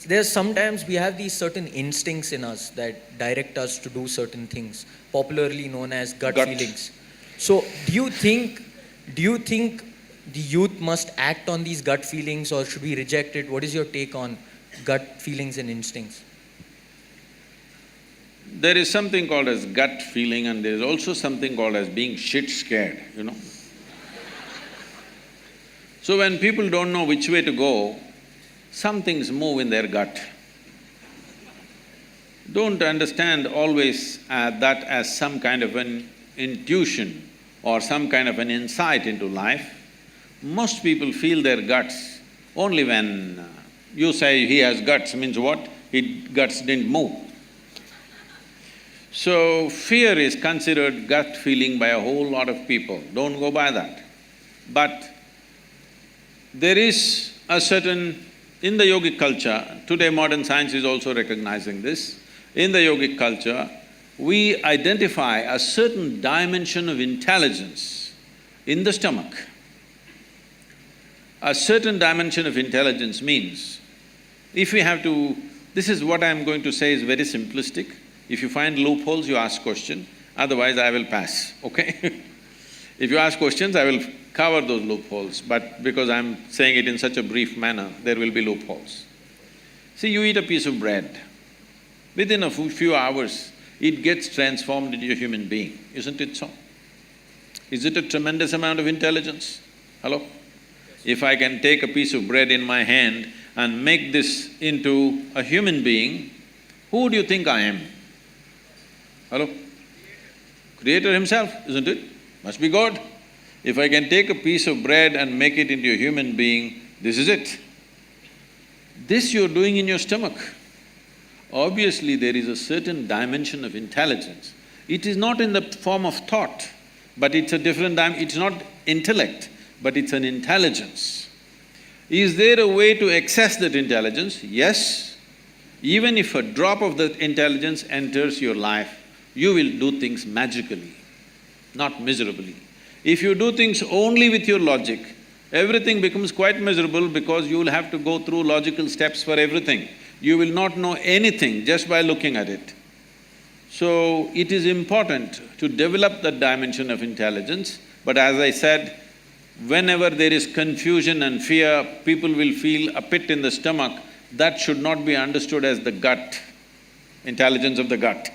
there's sometimes we have these certain instincts in us that direct us to do certain things, popularly known as gut feelings. So do you think the youth must act on these gut feelings, or should we reject it? What is your take on gut feelings and instincts? There is something called as gut feeling and there is also something called as being shit scared, you know. So when people don't know which way to go, some things move in their gut. Don't understand always that as some kind of an intuition or some kind of an insight into life. Most people feel their guts only when you say he has guts means what? His guts didn't move. So, fear is considered gut feeling by a whole lot of people, don't go by that. But there is a certain… in the yogic culture, today modern science is also recognizing this, in the yogic culture, we identify a certain dimension of intelligence in the stomach. A certain dimension of intelligence means, if we have to… this is what I'm going to say is very simplistic. If you find loopholes, you ask question, otherwise I will pass, okay? If you ask questions, I will cover those loopholes, but because I'm saying it in such a brief manner, there will be loopholes. See, you eat a piece of bread, within a few hours, it gets transformed into a human being, isn't it so? Is it a tremendous amount of intelligence? Hello? If I can take a piece of bread in my hand and make this into a human being, who do you think I am? Hello? Creator himself, isn't it? Must be God. If I can take a piece of bread and make it into a human being, this is it. This you're doing in your stomach. Obviously, there is a certain dimension of intelligence. It is not in the form of thought, but it's a different it's not intellect, but it's an intelligence. Is there a way to access that intelligence? Yes. Even if a drop of that intelligence enters your life, you will do things magically, not miserably. If you do things only with your logic, everything becomes quite miserable because you will have to go through logical steps for everything. You will not know anything just by looking at it. So, it is important to develop that dimension of intelligence, but as I said, whenever there is confusion and fear, people will feel a pit in the stomach. That should not be understood as the gut, intelligence of the gut.